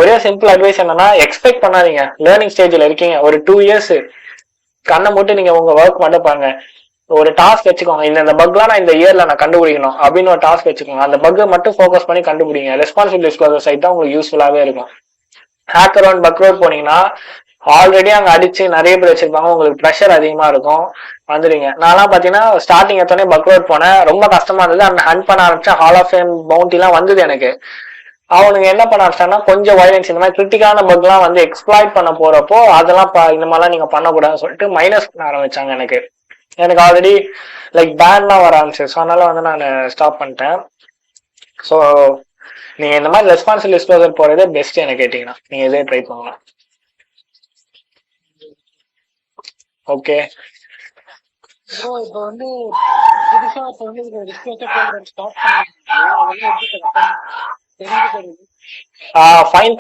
ஒரே simple advice என்னன்னா, expect பண்ணாதீங்க. லேர்னிங் ஸ்டேஜ்ல இருக்கீங்க, ஒரு 2 இயர்ஸ் கண்ணை மட்டும் நீங்க உங்க ஒர்க் மட்டும் பாருங்க. ஒரு டாஸ்க் வச்சுக்கோங்க, இந்த பக்லாம் நான் இந்த இயர்ல நான் கண்டுபிடிக்கணும் அப்படின்னு ஒரு டாஸ்க் வச்சுக்கோங்க. அந்த பக்கை மட்டும் ஃபோக்கஸ் பண்ணி கண்டுபிடிங்க. ரெஸ்பான்சிபிலிட்டி டிஸ்க்ளோசர் சைட் தான் உங்களுக்கு யூஸ்ஃபுல்லாவே இருக்கும். ஹேக்கர் ஒன் பக்ரோட் போனீங்கன்னா ஆல்ரெடி அங்க அடிச்சு நிறைய பேர் வச்சிருப்பாங்க, உங்களுக்கு ப்ரெஷர் அதிகமா இருக்கும், வந்துடுங்க. நான்லாம் பாத்தீங்கன்னா ஸ்டார்டிங் எத்தனை பக்ரோட் போனேன், ரொம்ப கஷ்டமா இருந்தது. அந்த ஹண்ட் பண்ண ஆரம்பிச்சேன், ஹால் ஆஃப் ஃபேம் பவுண்டி எல்லாம் வந்தது எனக்கு. அவனுங்க என்ன பண்ண ஆரம்பிச்சாங்கன்னா, கொஞ்சம் வயலன்ஸ் இந்த மாதிரி கிரிட்டிக்கான பக்லாம் வந்து எக்ஸ்ப்ளாய்ட் பண்ண போறப்போ அதெல்லாம் இந்த மாதிரிலாம் நீங்க பண்ணக்கூடாதுன்னு சொல்லிட்டு மைனஸ் பண்ண ஆரம்பிச்சாங்க. எனக்கு ஆல்ரெடி லைக் பேன்லாம் வர ஆரம்பிச்சு. ஸோ அதனால வந்து நான் ஸ்டாப் பண்ணிட்டேன். ஸோ நீங்க இந்த மாதிரி ரெஸ்பான்சிபிள் டிஸ்க்ளோசர் போறதே பெஸ்ட். என்ன கேட்டீங்கன்னா நீங்க இதே ட்ரை பண்ணலாம். ஓகே ப்ரோ, இப்போ வந்து புதுசா இப்போ வந்து டிஸ்க்ளோசர் ஸ்டார்ட் பண்ணுங்க, அதெல்லாம் எப்படி தெரிஞ்சுக்கிறது? ஃபைன்